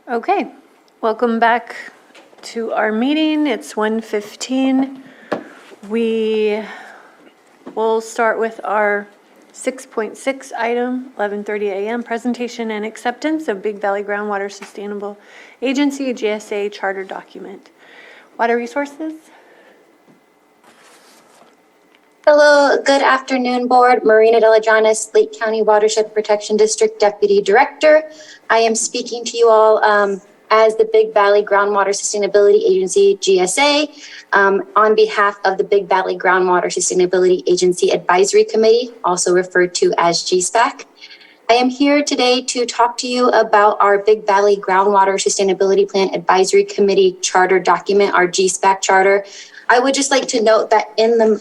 Okay, welcome back to our meeting. It's 1:15. We will start with our 6.6 item, 11:30 a.m. presentation and acceptance of Big Valley Groundwater Sustainable Agency GSA charter document. Water Resources. Hello, good afternoon, Board. Marina Delajanis, Lake County Watershed Protection District Deputy Director. I am speaking to you all as the Big Valley Groundwater Sustainability Agency, GSA, on behalf of the Big Valley Groundwater Sustainability Agency Advisory Committee, also referred to as GSPAC. I am here today to talk to you about our Big Valley Groundwater Sustainability Plan Advisory Committee charter document, our GSPAC charter. I would just like to note that in the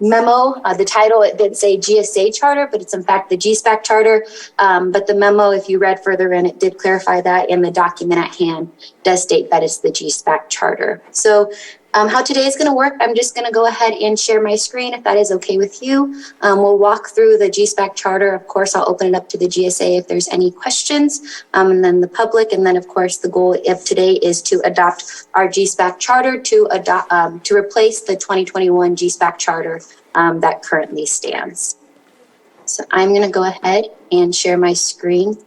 memo, the title, it did say GSA charter, but it's in fact the GSPAC charter. But the memo, if you read further in, it did clarify that, and the document at hand does state that it's the GSPAC charter. So how today is going to work, I'm just going to go ahead and share my screen if that is okay with you. We'll walk through the GSPAC charter. Of course, I'll open it up to the GSA if there's any questions, and then the public. And then, of course, the goal of today is to adopt our GSPAC charter to replace the 2021 GSPAC charter that currently stands. So I'm going to go ahead and share my screen.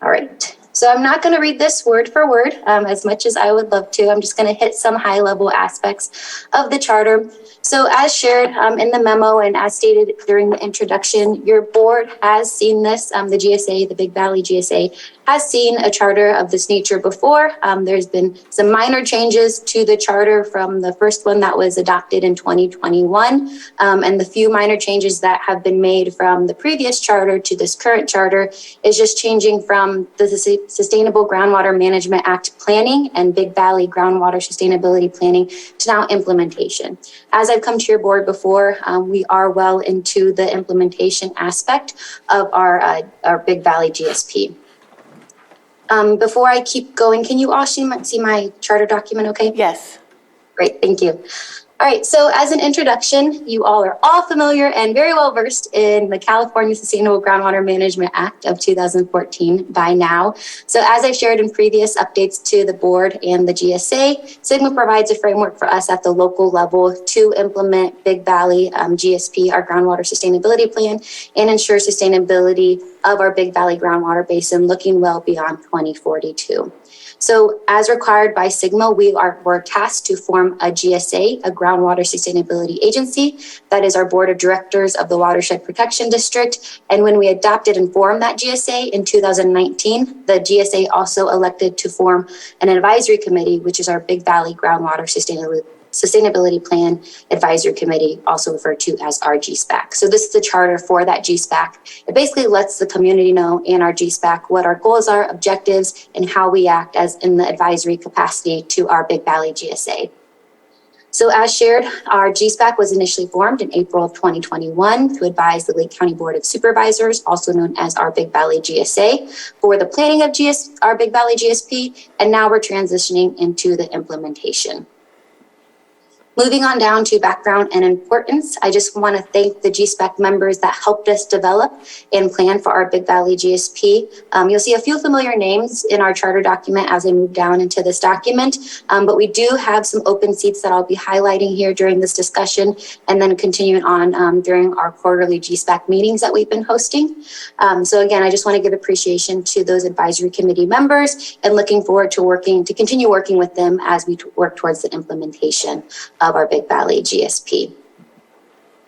All right. So I'm not going to read this word for word as much as I would love to. I'm just going to hit some high level aspects of the charter. So as shared in the memo and as stated during the introduction, your board has seen this, the GSA, the Big Valley GSA, has seen a charter of this nature before. There's been some minor changes to the charter from the first one that was adopted in 2021. And the few minor changes that have been made from the previous charter to this current charter is just changing from the Sustainable Groundwater Management Act planning and Big Valley Groundwater Sustainability Planning to now implementation. As I've come to your board before, we are well into the implementation aspect of our Big Valley GSP. Before I keep going, can you all see my charter document okay? Yes. Great, thank you. All right, so as an introduction, you all are all familiar and very well versed in the California Sustainable Groundwater Management Act of 2014 by now. So as I've shared in previous updates to the board and the GSA, SGMA provides a framework for us at the local level to implement Big Valley GSP, our groundwater sustainability plan, and ensure sustainability of our Big Valley groundwater basin looking well beyond 2042. So as required by SGMA, we're tasked to form a GSA, a Groundwater Sustainability Agency. That is our board of directors of the Watershed Protection District. And when we adopted and formed that GSA in 2019, the GSA also elected to form an advisory committee, which is our Big Valley Groundwater Sustainability Plan Advisory Committee, also referred to as our GSPAC. So this is the charter for that GSPAC. It basically lets the community know in our GSPAC what our goals are, objectives, and how we act as in the advisory capacity to our Big Valley GSA. So as shared, our GSPAC was initially formed in April of 2021 to advise the Lake County Board of Supervisors, also known as our Big Valley GSA, for the planning of our Big Valley GSP, and now we're transitioning into the implementation. Moving on down to background and importance, I just want to thank the GSPAC members that helped us develop and plan for our Big Valley GSP. You'll see a few familiar names in our charter document as I move down into this document, but we do have some open seats that I'll be highlighting here during this discussion and then continuing on during our quarterly GSPAC meetings that we've been hosting. So again, I just want to give appreciation to those advisory committee members and looking forward to continue working with them as we work towards the implementation of our Big Valley GSP.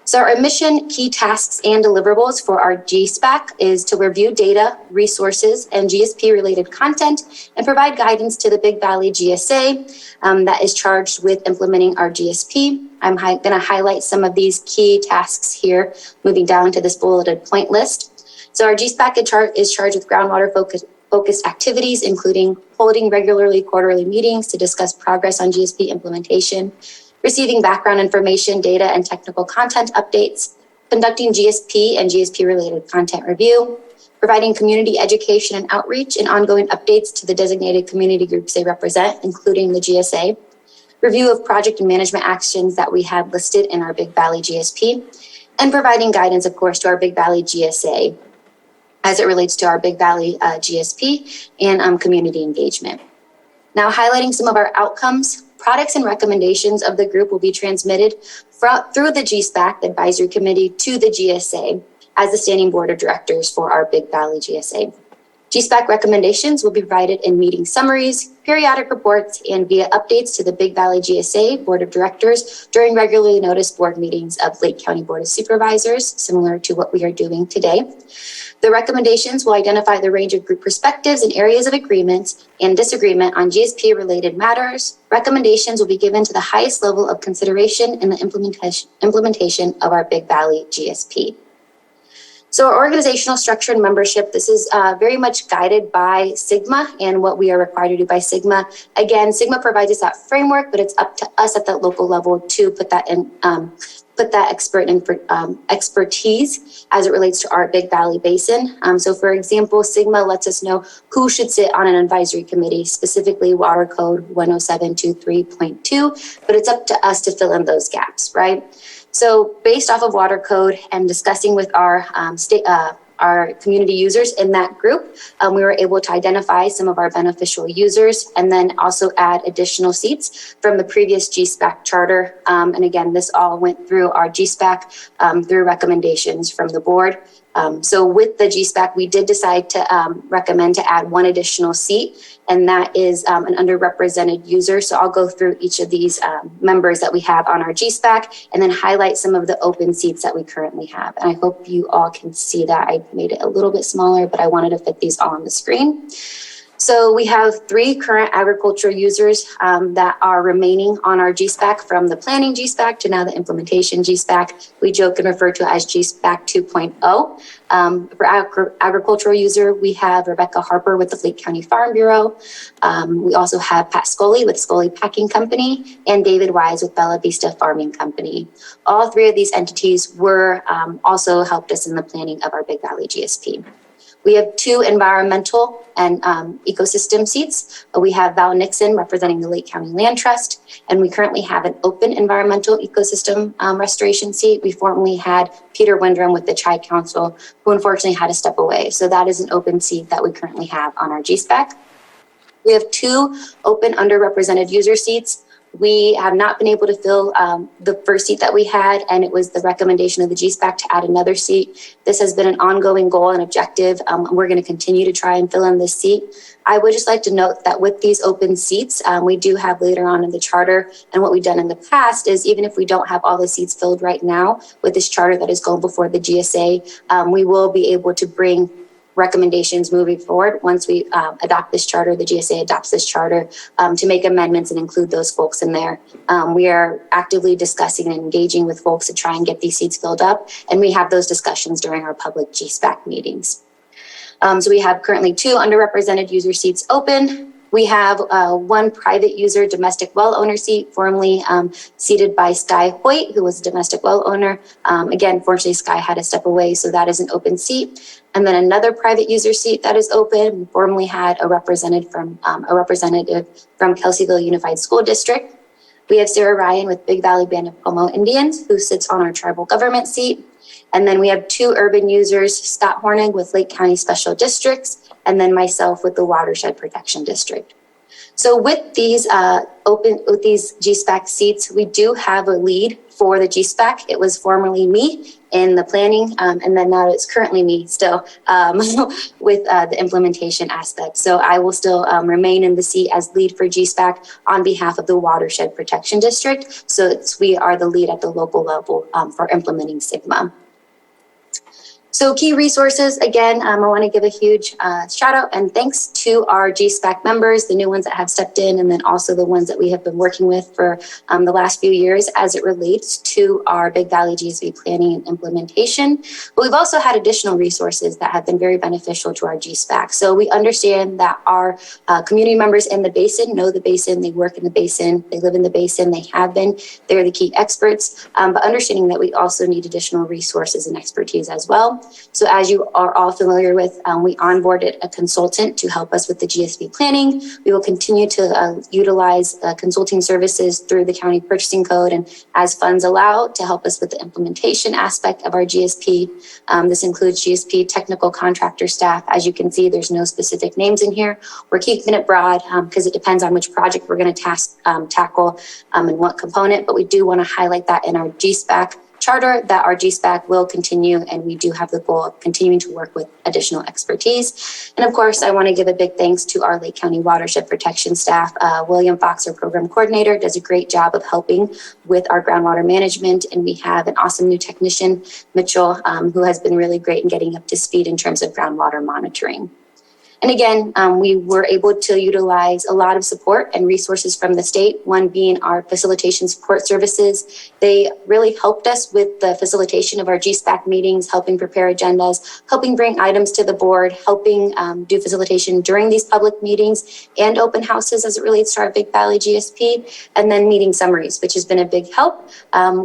So our mission, key tasks, and deliverables for our GSPAC is to review data, resources, and GSP-related content and provide guidance to the Big Valley GSA that is charged with implementing our GSP. I'm going to highlight some of these key tasks here, moving down to this bulleted point list. So our GSPAC is charged with groundwater focused activities, including holding regularly quarterly meetings to discuss progress on GSP implementation, receiving background information, data, and technical content updates, conducting GSP and GSP-related content review, providing community education and outreach and ongoing updates to the designated community groups they represent, including the GSA, review of project and management actions that we have listed in our Big Valley GSP, and providing guidance, of course, to our Big Valley GSA. as it relates to our Big Valley GSP and community engagement. Now, highlighting some of our outcomes, products and recommendations of the group will be transmitted through the GSPAC, the advisory committee, to the GSA as the standing board of directors for our Big Valley GSA. GSPAC recommendations will be provided in meeting summaries, periodic reports, and via updates to the Big Valley GSA Board of Directors during regularly noticed board meetings of Lake County Board of Supervisors, similar to what we are doing today. The recommendations will identify the range of group perspectives and areas of agreement and disagreement on GSP-related matters. Recommendations will be given to the highest level of consideration in the implementation of our Big Valley GSP. So our organizational structure and membership, this is very much guided by SGMA and what we are required to do by SGMA. Again, SGMA provides us that framework, but it's up to us at that local level to put that expertise as it relates to our Big Valley Basin. So for example, SGMA lets us know who should sit on an advisory committee, specifically Water Code 10723.2, but it's up to us to fill in those gaps, right? So based off of Water Code and discussing with our community users in that group, we were able to identify some of our beneficial users and then also add additional seats from the previous GSPAC charter. And again, this all went through our GSPAC through recommendations from the board. So with the GSPAC, we did decide to recommend to add one additional seat, and that is an underrepresented user. So I'll go through each of these members that we have on our GSPAC and then highlight some of the open seats that we currently have. And I hope you all can see that. I made it a little bit smaller, but I wanted to fit these all on the screen. So we have 3 current agricultural users that are remaining on our GSPAC, from the planning GSPAC to now the implementation GSPAC. We joke and refer to it as GSPAC 2.0. For agricultural user, we have Rebecca Harper with the Lake County Farm Bureau. We also have Pat Scully with Scully Packing Company and David Wise with Bella Vista Farming Company. All 3 of these entities were also helped us in the planning of our Big Valley GSP. We have 2 environmental and ecosystem seats. We have Val Nixon representing the Lake County Land Trust, and we currently have an open environmental ecosystem restoration seat. We formerly had Peter Windrum with the Tri-Council, who unfortunately had to step away. So that is an open seat that we currently have on our GSPAC. We have 2 open underrepresented user seats. We have not been able to fill the first seat that we had, and it was the recommendation of the GSPAC to add another seat. This has been an ongoing goal and objective. We're going to continue to try and fill in this seat. I would just like to note that with these open seats, we do have later on in the charter, and what we've done in the past is even if we don't have all the seats filled right now with this charter that is going before the GSA, we will be able to bring recommendations moving forward once we adopt this charter, the GSA adopts this charter, to make amendments and include those folks in there. We are actively discussing and engaging with folks to try and get these seats filled up, and we have those discussions during our public GSPAC meetings. So we have currently 2 underrepresented user seats open. We have 1 private user domestic well owner seat, formerly seated by Sky Hoyt, who was a domestic well owner. Again, fortunately, Sky had to step away, so that is an open seat. And then another private user seat that is open. We formerly had a representative from Kelseyville Unified School District. We have Sarah Ryan with Big Valley Band of Pomo Indians, who sits on our tribal government seat. And then we have 2 urban users, Scott Hornig with Lake County Special Districts, and then myself with the Watershed Protection District. So with these GSPAC seats, we do have a lead for the GSPAC. It was formerly me in the planning, and then now it's currently me still with the implementation aspect. So I will still remain in the seat as lead for GSPAC on behalf of the Watershed Protection District. So we are the lead at the local level for implementing SGMA. So key resources, again, I want to give a huge shout out and thanks to our GSPAC members, the new ones that have stepped in, and then also the ones that we have been working with for the last few years as it relates to our Big Valley GSP planning and implementation. But we've also had additional resources that have been very beneficial to our GSPAC. So we understand that our community members in the basin know the basin, they work in the basin, they live in the basin, they have been, they're the key experts, but understanding that we also need additional resources and expertise as well. well. So as you are all familiar with, we onboarded a consultant to help us with the GSP planning. We will continue to utilize consulting services through the county purchasing code and as funds allow to help us with the implementation aspect of our GSP. This includes GSP technical contractor staff. As you can see, there's no specific names in here. We're keeping it broad because it depends on which project we're going to tackle and what component, but we do want to highlight that in our GSPAC charter that our GSPAC will continue, and we do have the goal of continuing to work with additional expertise. And of course, I want to give a big thanks to our Lake County Watershed Protection staff. William Fox, our program coordinator, does a great job of helping with our groundwater management, and we have an awesome new technician, Mitchell, who has been really great in getting up to speed in terms of groundwater monitoring. And again, we were able to utilize a lot of support and resources from the state, one being our facilitation support services. They really helped us with the facilitation of our GSPAC meetings, helping prepare agendas, helping bring items to the board, helping do facilitation during these public meetings and open houses as it relates to our Big Valley GSP, and then meeting summaries, which has been a big help.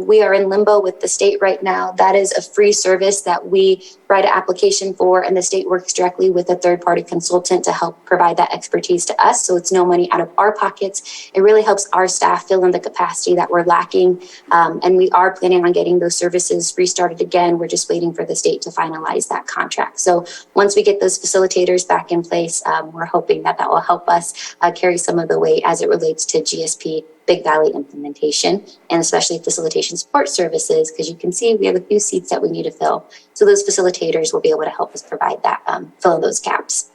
We are in limbo with the state right now. That is a free service that we write an application for, and the state works directly with a third-party consultant to help provide that expertise to us. So it's no money out of our pockets. It really helps our staff fill in the capacity that we're lacking. And we are planning on getting those services restarted again. We're just waiting for the state to finalize that contract. So once we get those facilitators back in place, we're hoping that that will help us carry some of the weight as it relates to GSP Big Valley implementation, and especially facilitation support services, because you can see we have a few seats that we need to fill. So those facilitators will be able to help us provide that, fill in those gaps.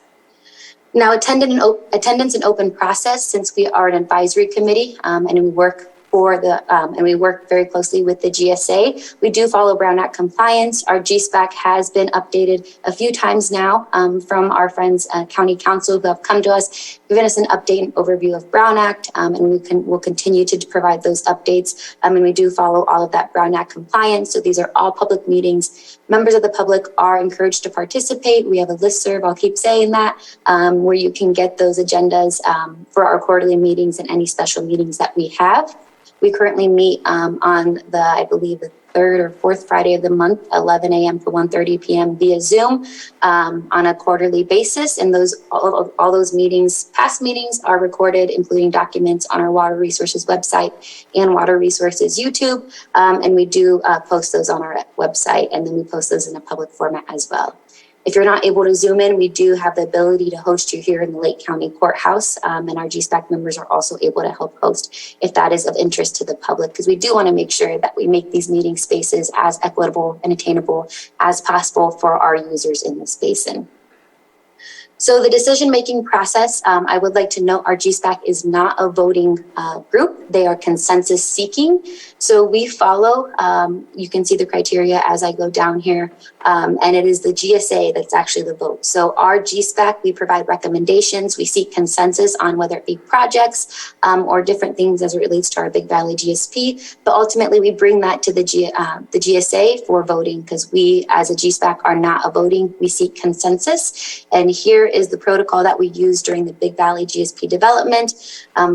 Now, attendance and open process, since we are an advisory committee and we work and we work very closely with the GSA. We do follow Brown Act compliance. Our GSPAC has been updated a few times now from our friends County Council who have come to us, given us an update and overview of Brown Act, and we'll continue to provide those updates. And we do follow all of that Brown Act compliance. So these are all public meetings. Members of the public are encouraged to participate. We have a listserv, I'll keep saying that, where you can get those agendas for our quarterly meetings and any special meetings that we have. We currently meet on I believe, the third or fourth Friday of the month, 11 a.m. to 1:30 p.m. via Zoom on a quarterly basis. And all those meetings, past meetings, are recorded, including documents on our Water Resources website and Water Resources YouTube. And we do post those on our website, and then we post those in a public format as well. If you're not able to Zoom in, we do have the ability to host you here in the Lake County Courthouse, and our GSPAC members are also able to help host if that is of interest to the public, because we do want to make sure that we make these meeting spaces as equitable and attainable as possible for our users in this basin. So the decision-making process, I would like to note our GSPAC is not a voting group. They are consensus seeking. So we follow, you can see the criteria as I go down here, and it is the GSA that's actually the vote. So our GSPAC, we provide recommendations. We seek consensus on whether it be projects or different things as it relates to our Big Valley GSP. But ultimately, we bring that to the GSA for voting, because we as a GSPAC are not a voting. We seek consensus. And here is the protocol that we use during the Big Valley GSP development.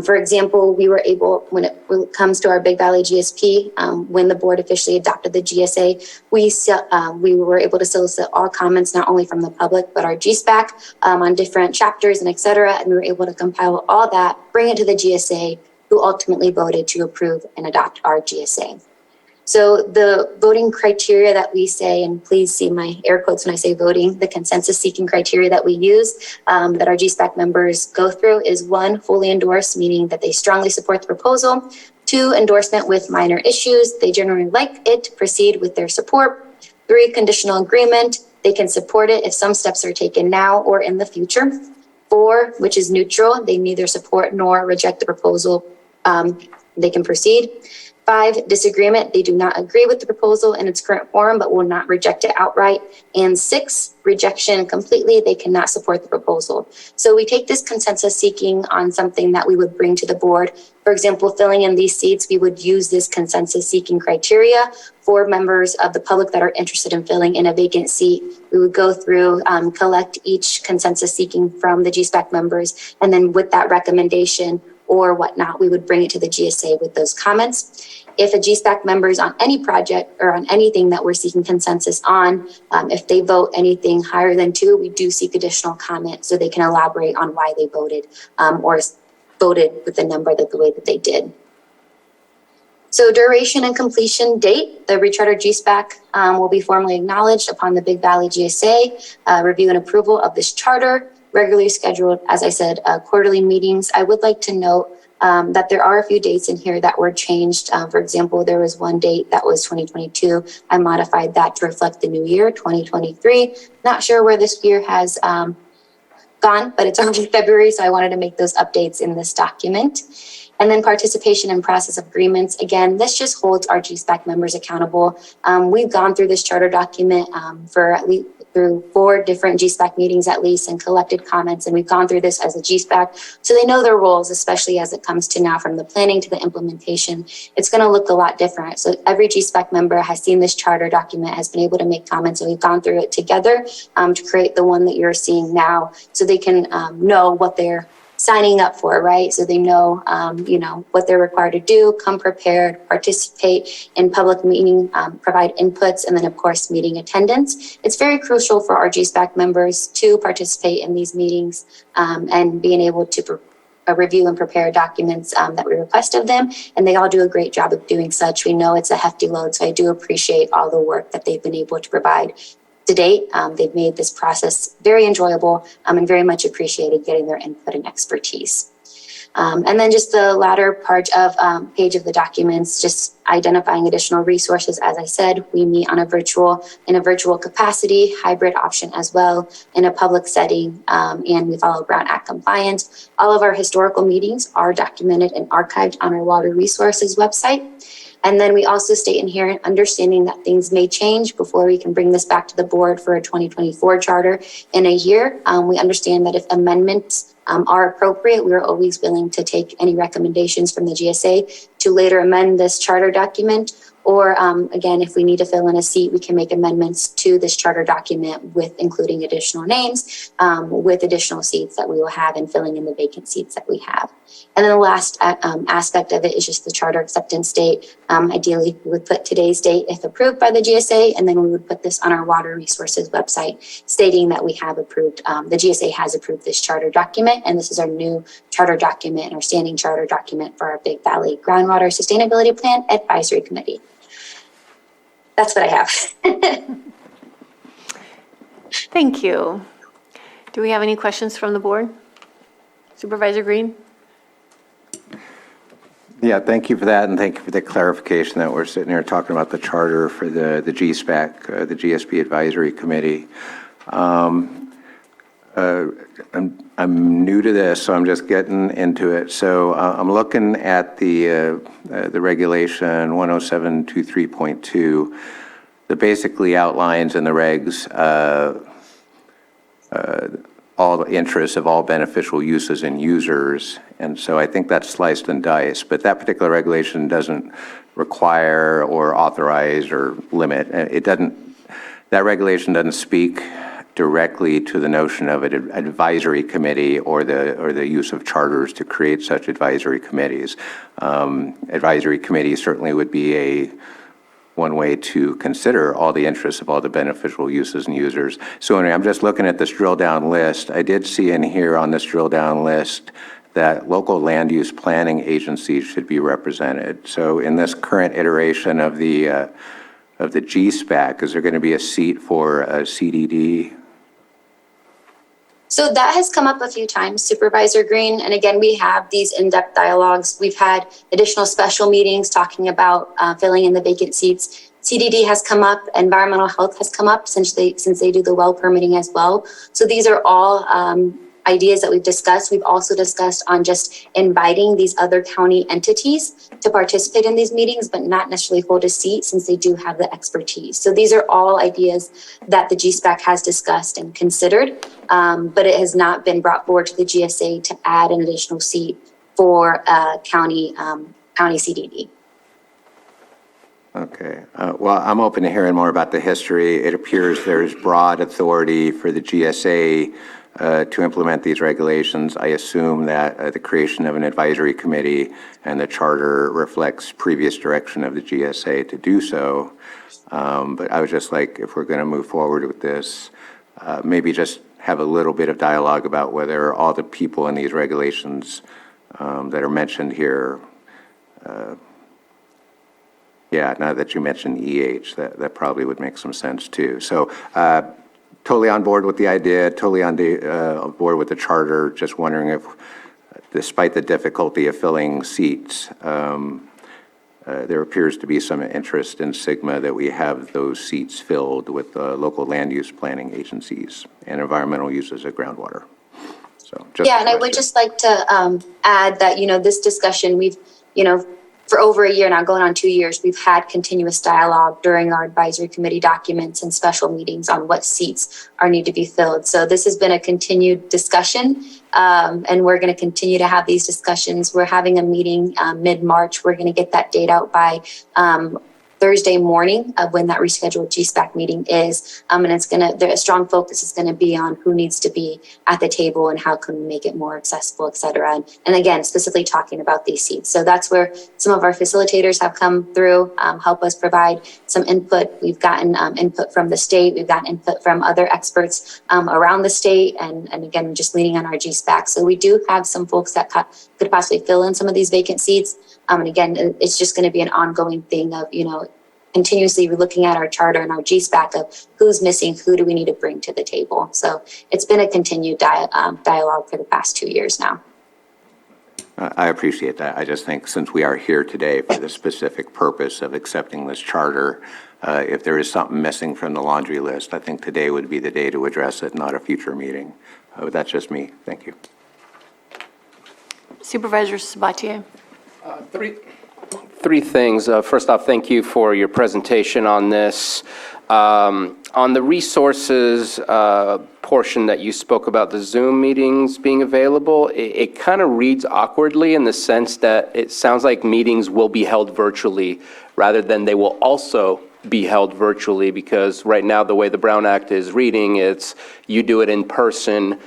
For example, we were able, when it comes to our Big Valley GSP, when the board officially adopted the GSA, we were able to solicit all comments, not only from the public, but our GSPAC on different chapters and et cetera. And we were able to compile all that, bring it to the GSA, who ultimately voted to approve and adopt our GSA. So the voting criteria that we say, and please see my air quotes when I say voting, the consensus seeking criteria that we use, that our GSPAC members go through is 1, fully endorse, meaning that they strongly support the proposal. 2, endorsement with minor issues. They generally like it to proceed with their support. 3, conditional agreement. They can support it if some steps are taken now or in the future. 4, which is neutral. They neither support nor reject the proposal. They can proceed. 5, disagreement. They do not agree with the proposal in its current form, but will not reject it outright. And 6, rejection completely. They cannot support the proposal. So we take this consensus seeking on something that we would bring to the board. For example, filling in these seats, we would use this consensus seeking criteria for members of the public that are interested in filling in a vacant seat. We would go through, collect each consensus seeking from the GSPAC members, and then with that recommendation, or whatnot, we would bring it to the GSA with those comments. If a GSPAC member is on any project or on anything that we're seeking consensus on, if they vote anything higher than 2, we do seek additional comment so they can elaborate on why they voted or voted with the number that the way that they did. So duration and completion date, the recharter GSPAC will be formally acknowledged upon the Big Valley GSA review and approval of this charter, regularly scheduled, as I said, quarterly meetings. I would like to note that there are a few dates in here that were changed. For example, there was one date that was 2022. I modified that to reflect the new year, 2023. Not sure where this year has gone, but it's already February, so I wanted to make those updates in this document. And then participation in process of agreements. Again, this just holds our GSPAC members accountable. We've gone through this charter document for at least through 4 different GSPAC meetings at least and collected comments. And we've gone through this as a GSPAC. So they know their roles, especially as it comes to now from the planning to the implementation. It's going to look a lot different. So every GSPAC member has seen this charter document, has been able to make comments, and we've gone through it together to create the one that you're seeing now so they can know what they're signing up for, right? So they know, what they're required to do, come prepared, participate in public meeting, provide inputs, and then of course, meeting attendance. It's very crucial for our GSPAC members to participate in these meetings and being able to review and prepare documents that we request of them. And they all do a great job of doing such. We know it's a hefty load, so I do appreciate all the work that they've been able to provide. To date, they've made this process very enjoyable and very much appreciated getting their input and expertise. And then just the latter part of page of the documents, just identifying additional resources. As I said, we meet in a virtual capacity, hybrid option as well, in a public setting, and we follow Brown Act compliance. All of our historical meetings are documented and archived on our Water Resources website. And then we also state in here, understanding that things may change before we can bring this back to the board for a 2024 charter in a year. We understand that if amendments are appropriate, we are always willing to take any recommendations from the GSA to later amend this charter document. Or again, if we need to fill in a seat, we can make amendments to this charter document with including additional names, with additional seats that we will have and filling in the vacant seats that we have. And then the last aspect of it is just the charter acceptance date. Ideally, we would put today's date if approved by the GSA, and then we would put this on our Water Resources website stating that we have approved, the GSA has approved this charter document, and this is our new charter document and our standing charter document for our Big Valley Groundwater Sustainability Plan Advisory Committee. That's what I have. Thank you. Do we have any questions from the board? Supervisor Green? Yeah, thank you for that, and thank you for the clarification that we're sitting here talking about the charter for the GSPAC, the GSP Advisory Committee. I'm new to this, so I'm just getting into it. So I'm looking at the regulation 10723.2 that basically outlines in the regs all the interests of all beneficial uses and users. And so I think that's sliced and diced, but that particular regulation doesn't require or authorize or limit. That regulation doesn't speak directly to the notion of an advisory committee or the use of charters to create such advisory committees. Advisory committees certainly would be one way to consider all the interests of all the beneficial uses and users. So anyway, I'm just looking at this drill down list. I did see in here on this drill down list that local land use planning agencies should be represented. So in this current iteration of the GSPAC, is there going to be a seat for a CDD? So that has come up a few times, Supervisor Green. And again, we have these in-depth dialogues. We've had additional special meetings talking about filling in the vacant seats. CDD has come up, environmental health has come up since they do the well permitting as well. So these are all ideas that we've discussed. We've also discussed on just inviting these other county entities to participate in these meetings, but not necessarily hold a seat since they do have the expertise. So these are all ideas that the GSPAC has discussed and considered, but it has not been brought forward to the GSA to add an additional seat for county CDD. Okay. Well, I'm open to hearing more about the history. It appears there's broad authority for the GSA to implement these regulations. I assume that the creation of an advisory committee and the charter reflects previous direction of the GSA to do so. But I would just like, if we're going to move forward with this, maybe just have a little bit of dialogue about whether all the people in these regulations that are mentioned here, yeah, now that you mentioned EH, that probably would make some sense too. So totally on board with the idea, totally on board with the charter, just wondering if, despite the difficulty of filling seats, there appears to be some interest in Sigma that we have those seats filled with local land use planning agencies and environmental uses of groundwater. So just yeah, and I would just like to add that, this discussion, we've, for over a year now, going on 2 years, we've had continuous dialogue during our advisory committee documents and special meetings on what seats are need to be filled. So this has been a continued discussion, and we're going to continue to have these discussions. We're having a meeting mid-March. We're going to get that date out by Thursday morning of when that rescheduled GSPAC meeting is. And it's a strong focus is going to be on who needs to be at the table and how can we make it more accessible, et cetera. And again, specifically talking about these seats. So that's where some of our facilitators have come through, help us provide some input. We've gotten input from the state. We've gotten input from other experts around the state. And again, just leaning on our GSPAC. So we do have some folks that could possibly fill in some of these vacant seats. And again, it's just going to be an ongoing thing of, continuously looking at our charter and our GSPAC of who's missing, who do we need to bring to the table. So it's been a continued dialogue for the past 2 years now. I appreciate that. I just think since we are here today for the specific purpose of accepting this charter, if there is something missing from the laundry list, I think today would be the day to address it, not a future meeting. That's just me. Thank you. Supervisor Sabatier. Three things. First off, thank you for your presentation on this. On the resources portion that you spoke about, the Zoom meetings being available, it kind of reads awkwardly in the sense that it sounds like meetings will be held virtually rather than they will also be held virtually, because right now the way the Brown Act is reading, it's you do it in person,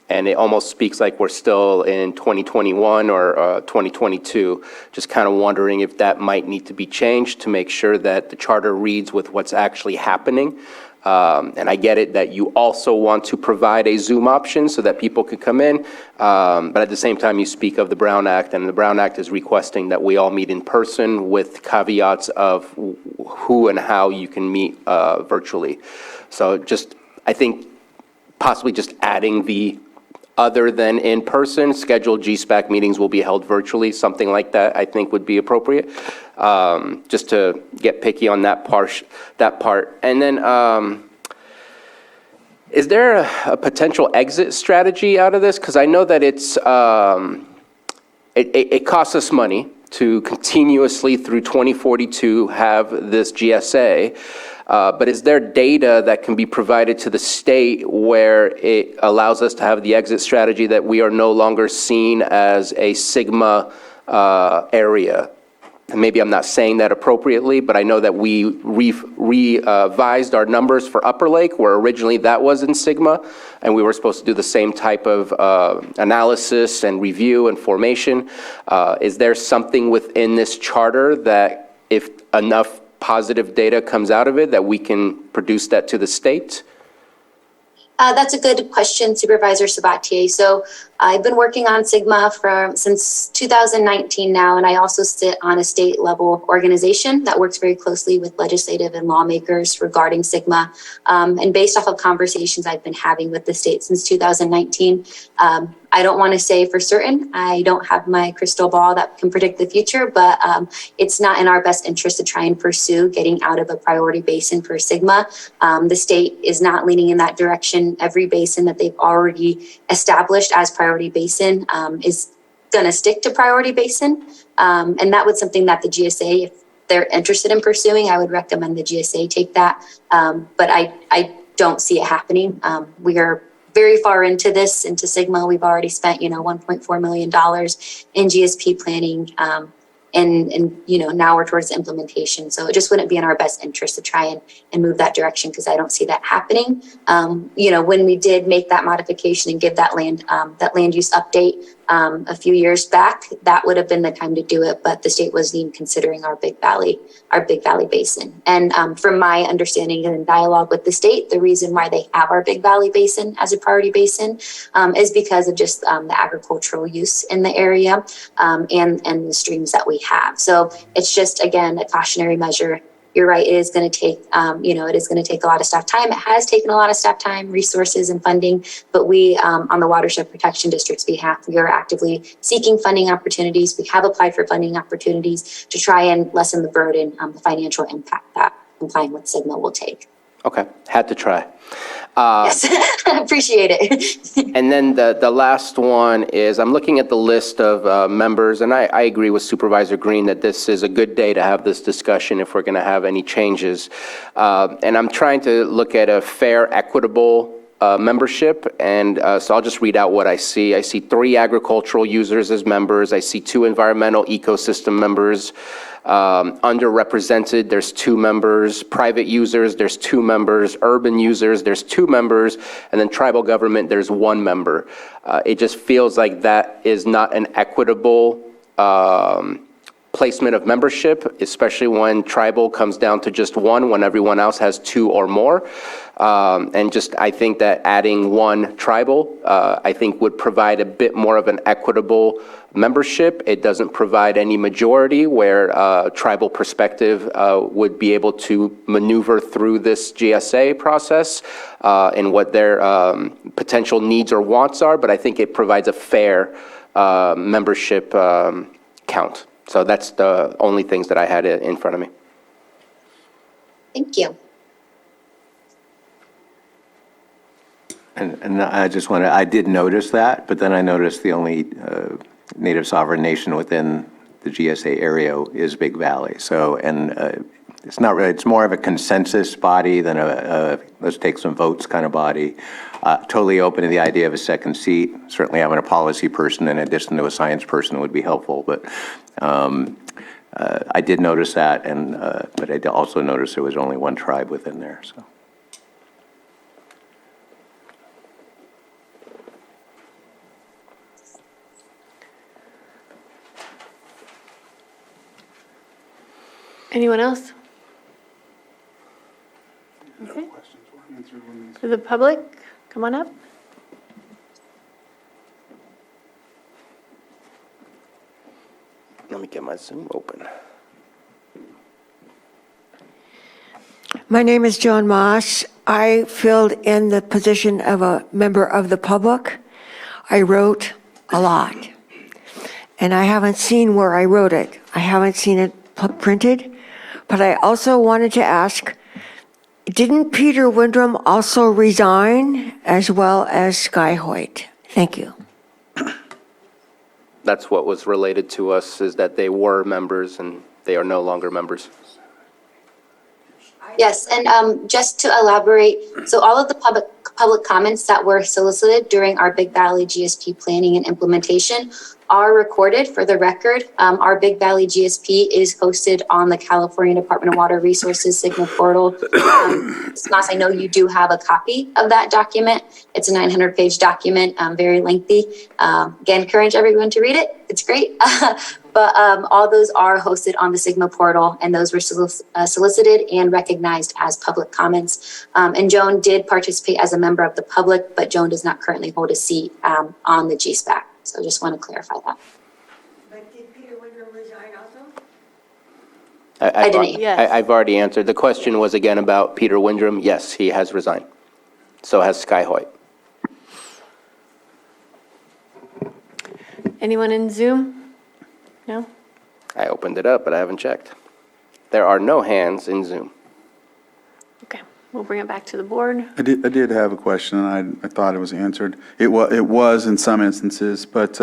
and it almost speaks like we're still in 2021 or 2022. Just kind of wondering if that might need to be changed to make sure that the charter reads with what's actually happening. And I get it that you also want to provide a Zoom option so that people could come in. But at the same time, you speak of the Brown Act, and the Brown Act is requesting that we all meet in person with caveats of who and how you can meet virtually. So just, I think possibly just adding the other than in person, scheduled GSPAC meetings will be held virtually, something like that I think would be appropriate, just to get picky on that part. And then is there a potential exit strategy out of this? Because I know that it costs us money to continuously through 2042 have this GSA. But is there data that can be provided to the state where it allows us to have the exit strategy that we are no longer seen as a Sigma area? And maybe I'm not saying that appropriately, but I know that we revised our numbers for Upper Lake, where originally that was in Sigma, and we were supposed to do the same type of analysis and review and formation. Is there something within this charter that if enough positive data comes out of it that we can produce that to the state? That's a good question, Supervisor Sabatier. So I've been working on Sigma since 2019 now, and I also sit on a state level organization that works very closely with legislative and lawmakers regarding Sigma. And based off of conversations I've been having with the state since 2019, I don't want to say for certain. I don't have my crystal ball that can predict the future, but it's not in our best interest to try and pursue getting out of a priority basin for Sigma. The state is not leaning in that direction. Every basin that they've already established as priority basin is going to stick to priority basin. And that was something that the GSA, if they're interested in pursuing, I would recommend the GSA take that. But I don't see it happening. We are very far into Sigma. We've already spent, $1.4 million in GSP planning and now we're towards the implementation. So it just wouldn't be in our best interest to try and move that direction, because I don't see that happening. When we did make that modification and give that land use update a few years back, that would have been the time to do it. But the state wasn't even considering our Big Valley Basin. And from my understanding and in dialogue with the state, the reason why they have our Big Valley Basin as a priority basin is because of just the agricultural use in the area and the streams that we have. So it's just, again, a cautionary measure. You're right. It is going to take, it is going to take a lot of staff time. It has taken a lot of staff time, resources, and funding. But we, on the Watershed Protection District's behalf, we are actively seeking funding opportunities. We have applied for funding opportunities to try and lessen the burden, the financial impact that complying with SGMA will take. Okay, had to try. Yes, appreciate it. And then the last one is, I'm looking at the list of members, and I agree with Supervisor Green that this is a good day to have this discussion if we're going to have any changes. And I'm trying to look at a fair, equitable membership, and so I'll just read out what I see. I see 3 agricultural users as members. I see 2 environmental ecosystem members. Underrepresented, there's 2 members. Private users, there's 2 members. Urban users, there's 2 members. And then tribal government, there's 1 member. It just feels like that is not an equitable placement of membership, especially when tribal comes down to just 1, when everyone else has 2 or more. And just, I think that adding 1 tribal, I think would provide a bit more of an equitable membership. It doesn't provide any majority where tribal perspective would be able to maneuver through this GSA process and what their potential needs or wants are, but I think it provides a fair membership count. So that's the only things that I had in front of me. Thank you. And I just want to, I did notice that, but then I noticed the only native sovereign nation within the GSA area is Big Valley. So, and it's not really, it's more of a consensus body than a let's take some votes kind of body. Totally open to the idea of a second seat. Certainly having a policy person in addition to a science person would be helpful, but I did notice that, but I also noticed there was only 1 tribe within there, so. Anyone else? Okay. For the public, come on up. Let me get my Zoom open. My name is Joan Moss. I filled in the position of a member of the public. I wrote a lot, and I haven't seen where I wrote it. I haven't seen it printed, but I also wanted to ask, didn't Peter Windrum also resign as well as Sky Hoyt? Thank you. That's what was related to us, is that they were members and they are no longer members. Yes, and just to elaborate, so all of the public comments that were solicited during our Big Valley GSP planning and implementation are recorded for the record. Our Big Valley GSP is hosted on the California Department of Water Resources SGMA portal. Smas, I know you do have a copy of that document. It's a 900-page document, very lengthy. Again, encourage everyone to read it. It's great. But all those are hosted on the SGMA portal, and those were solicited and recognized as public comments. And Joan did participate as a member of the public, but Joan does not currently hold a seat on the GSPAC. So I just want to clarify that. But did Peter Windrum resign also? I didn't. Yes. I've already answered. The question was again about Peter Windrum. Yes, he has resigned. So has Sky Hoyt. Anyone in Zoom? No? I opened it up, but I haven't checked. There are no hands in Zoom. Okay, we'll bring it back to the board. I did have a question, and I thought it was answered. It was in some instances, but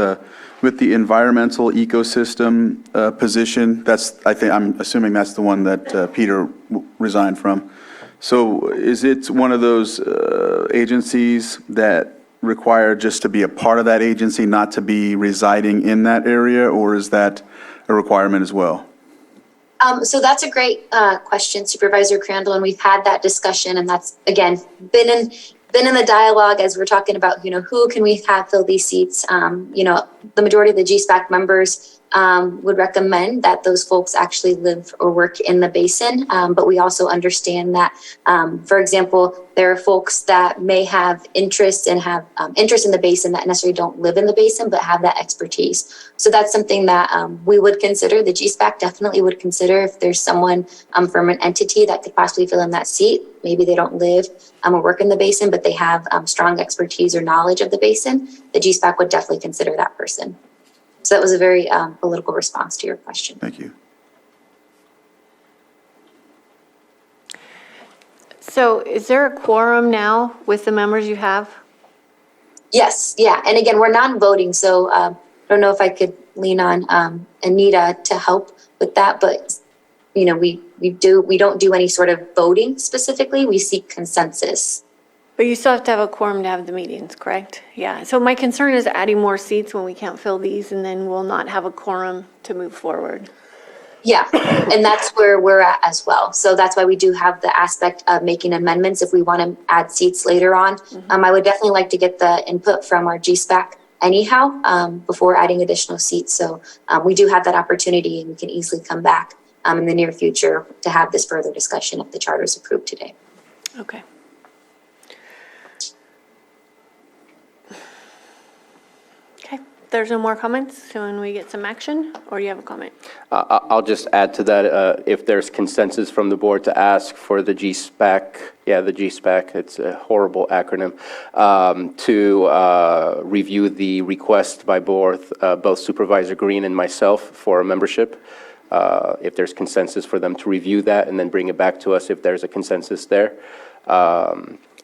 with the environmental ecosystem position, I'm assuming that's the one that Peter resigned from. So is it one of those agencies that require just to be a part of that agency, not to be residing in that area, or is that a requirement as well? So that's a great question, Supervisor Crandall, and we've had that discussion, and that's again been in the dialogue as we're talking about, who can we have fill these seats. The majority of the GSPAC members would recommend that those folks actually live or work in the basin, but we also understand that, for example, there are folks that may have interest and have interest in the basin that necessarily don't live in the basin but have that expertise. So that's something that we would consider. The GSPAC definitely would consider if there's someone from an entity that could possibly fill in that seat. Maybe they don't live or work in the basin, but they have strong expertise or knowledge of the basin. The GSPAC would definitely consider that person. So that was a very political response to your question. Thank you. So is there a quorum now with the members you have? Yes, yeah. And again, we're non-voting, so I don't know if I could lean on Anita to help with that, but we don't do any sort of voting specifically. We seek consensus. But you still have to have a quorum to have the meetings, correct? Yeah, so my concern is adding more seats when we can't fill these, and then we'll not have a quorum to move forward. Yeah, and that's where we're at as well. So that's why we do have the aspect of making amendments if we want to add seats later on. I would definitely like to get the input from our GSPAC anyhow before adding additional seats. So we do have that opportunity, and we can easily come back in the near future to have this further discussion if the charter is approved today. Okay. There's no more comments, so when we get some action, or you have a comment? I'll just add to that, if there's consensus from the board to ask for the GSPAC, the GSPAC, it's a horrible acronym, to review the request by both Supervisor Green and myself for a membership. If there's consensus for them to review that and then bring it back to us if there's a consensus there.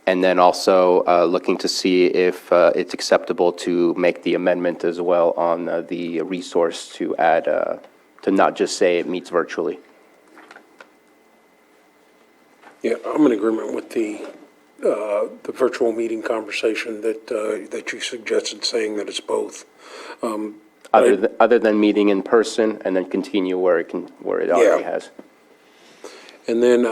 And then also looking to see if it's acceptable to make the amendment as well on the resource to add, to not just say it meets virtually. Yeah, I'm in agreement with the virtual meeting conversation that you suggested, saying that it's both. Other than meeting in person and then continue where it already has. And then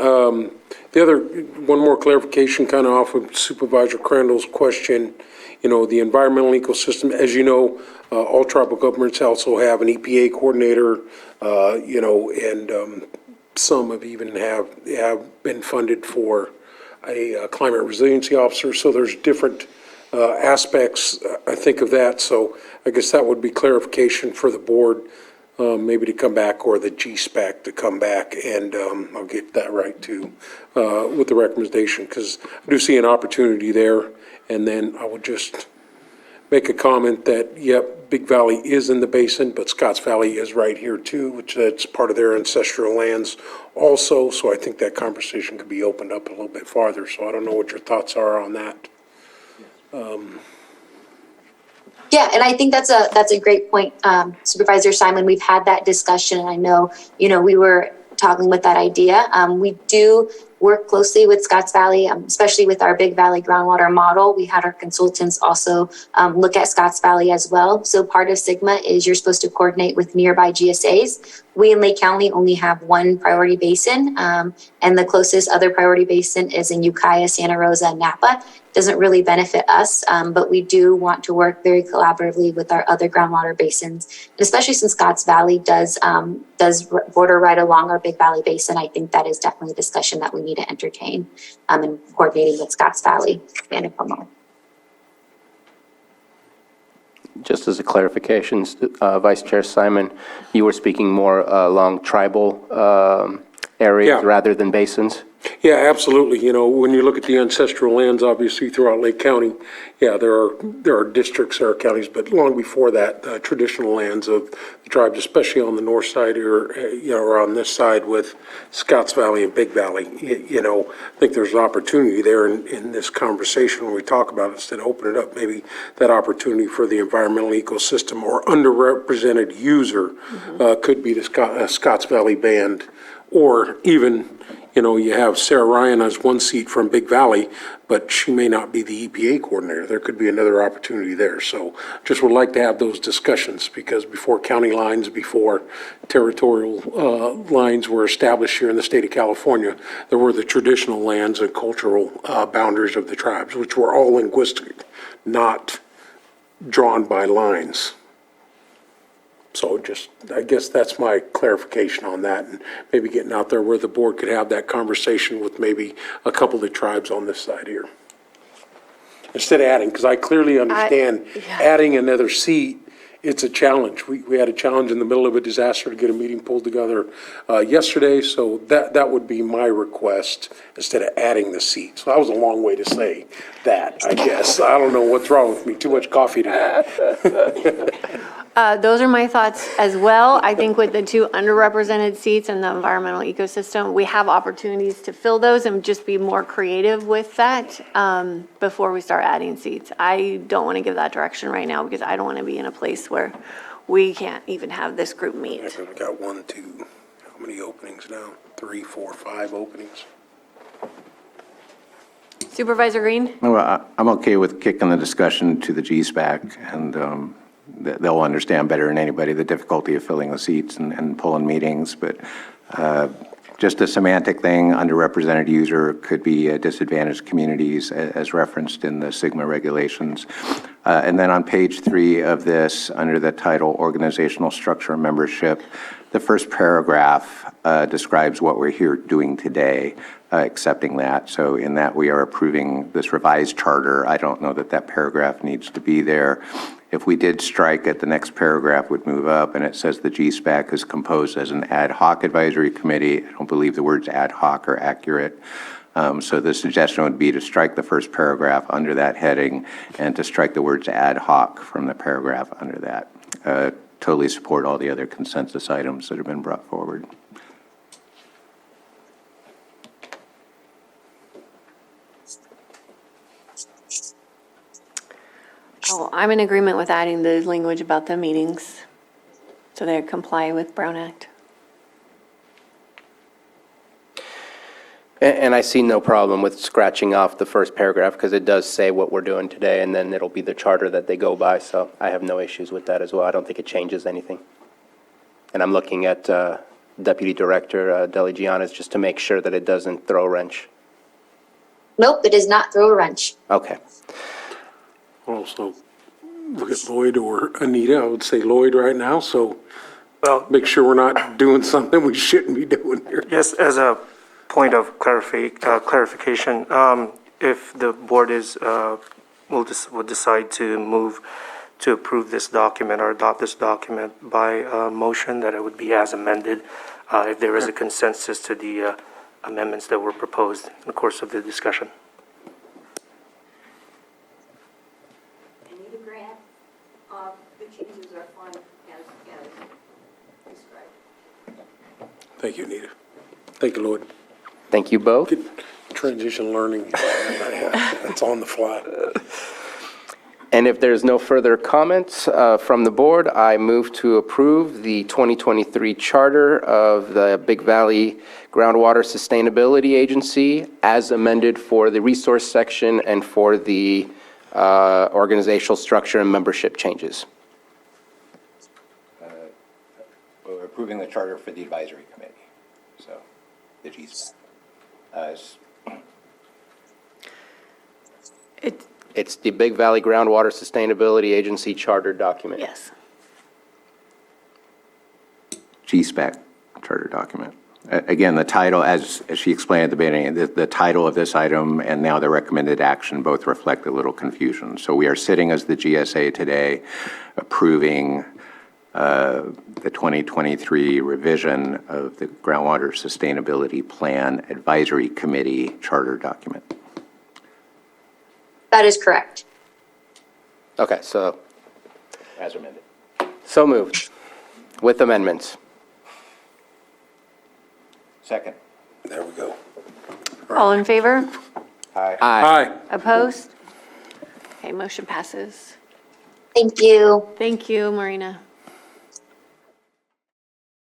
one more clarification kind of off of Supervisor Crandall's question, the environmental ecosystem, as you know, all tribal governments also have an EPA coordinator, and some have even have been funded for a climate resiliency officer. So there's different aspects, I think, of that. So I guess that would be clarification for the board. Maybe to come back, or the GSPAC to come back, and I'll get that right too with the recommendation, because I do see an opportunity there. And then I would just make a comment that, yep, Big Valley is in the basin, but Scotts Valley is right here too, which that's part of their ancestral lands also. So I think that conversation could be opened up a little bit farther. So I don't know what your thoughts are on that. Yeah, and I think that's a great point, Supervisor Simon. We've had that discussion, and I know, we were talking with that idea. We do work closely with Scotts Valley, especially with our Big Valley groundwater model. We had our consultants also look at Scotts Valley as well. So part of SGMA is you're supposed to coordinate with nearby GSAs. We in Lake County only have one priority basin, and the closest other priority basin is in Ukiah, Santa Rosa, and Napa. Doesn't really benefit us, but we do want to work very collaboratively with our other groundwater basins, and especially since Scotts Valley does border right along our Big Valley Basin. I think that is definitely a discussion that we need to entertain in coordinating with Scotts Valley and Pomo. Just as a clarification, Vice Chair Simon, you were speaking more along tribal areas rather than basins? Yeah, absolutely. When you look at the ancestral lands, obviously throughout Lake County, there are districts, there are counties, but long before that, traditional lands of the tribes, especially on the north side or on this side with Scotts Valley and Big Valley. I think there's an opportunity there in this conversation when we talk about it, instead of open it up, maybe that opportunity for the environmental ecosystem or underrepresented user could be the Scotts Valley band, or even you know, you have Sarah Ryan as one seat from Big Valley, but she may not be the EPA coordinator. There could be another opportunity there. So just would like to have those discussions, because before county lines, before territorial lines were established here in the state of California, there were the traditional lands and cultural boundaries of the tribes, which were all linguistic, not drawn by lines. So just, I guess that's my clarification on that, and maybe getting out there where the board could have that conversation with maybe a couple of the tribes on this side here. Instead of adding, because I clearly understand adding another seat, it's a challenge. We had a challenge in the middle of a disaster to get a meeting pulled together yesterday, so that would be my request instead of adding the seat. So that was a long way to say that, I guess. I don't know what's wrong with me, too much coffee today. Those are my thoughts as well. I think with the two underrepresented seats in the environmental ecosystem, we have opportunities to fill those and just be more creative with that before we start adding seats. I don't want to give that direction right now because I don't want to be in a place where we can't even have this group meet. We got 1, 2, how many openings now? 3, 4, 5 openings. Supervisor Green? Well, I'm okay with kicking the discussion to the GSPAC, and they'll understand better than anybody the difficulty of filling the seats and pulling meetings. But just a semantic thing, underrepresented user could be disadvantaged communities as referenced in the SIGMA regulations. And then on page 3 of this, under the title Organizational Structure and Membership, the first paragraph describes what we're here doing today, accepting that. So in that we are approving this revised charter. I don't know that that paragraph needs to be there. If we did strike it, the next paragraph would move up, and it says the GSPAC is composed as an ad hoc advisory committee. I don't believe the words ad hoc are accurate. So the suggestion would be to strike the first paragraph under that heading and to strike the words ad hoc from the paragraph under that. Totally support all the other consensus items that have been brought forward. Oh, I'm in agreement with adding the language about the meetings so they comply with Brown Act. And I see no problem with scratching off the first paragraph because it does say what we're doing today, and then it'll be the charter that they go by. So I have no issues with that as well. I don't think it changes anything. And I'm looking at Deputy Director Deli Giannis just to make sure that it doesn't throw a wrench. Nope, it does not throw a wrench. Okay. Also, look at Lloyd or Anita. I would say Lloyd right now, so make sure we're not doing something we shouldn't be doing here. Yes, as a point of clarification, if the board will decide to move to approve this document or adopt this document by motion, that it would be as amended, if there is a consensus to the amendments that were proposed in the course of the discussion. Anita Grant, the changes are fine as described. Thank you, Anita. Thank you, Lloyd. Thank you both. Good transition learning. That's on the fly. And if there's no further comments from the board, I move to approve the 2023 charter of the Big Valley Groundwater Sustainability Agency as amended for the resource section and for the organizational structure and membership changes. We're approving the charter for the advisory committee, so the GSPAC. It's the Big Valley Groundwater Sustainability Agency charter document. Yes. GSPAC charter document. Again, the title, as she explained at the beginning, the title of this item and now the recommended action both reflect a little confusion. So we are sitting as the GSA today approving the 2023 revision of the Groundwater Sustainability Plan Advisory Committee charter document. That is correct. Okay, so As amended. so moved with amendments. Second. There we go. All in favor? Aye. Aye. Opposed? Okay, motion passes. Thank you. Thank you, Marina.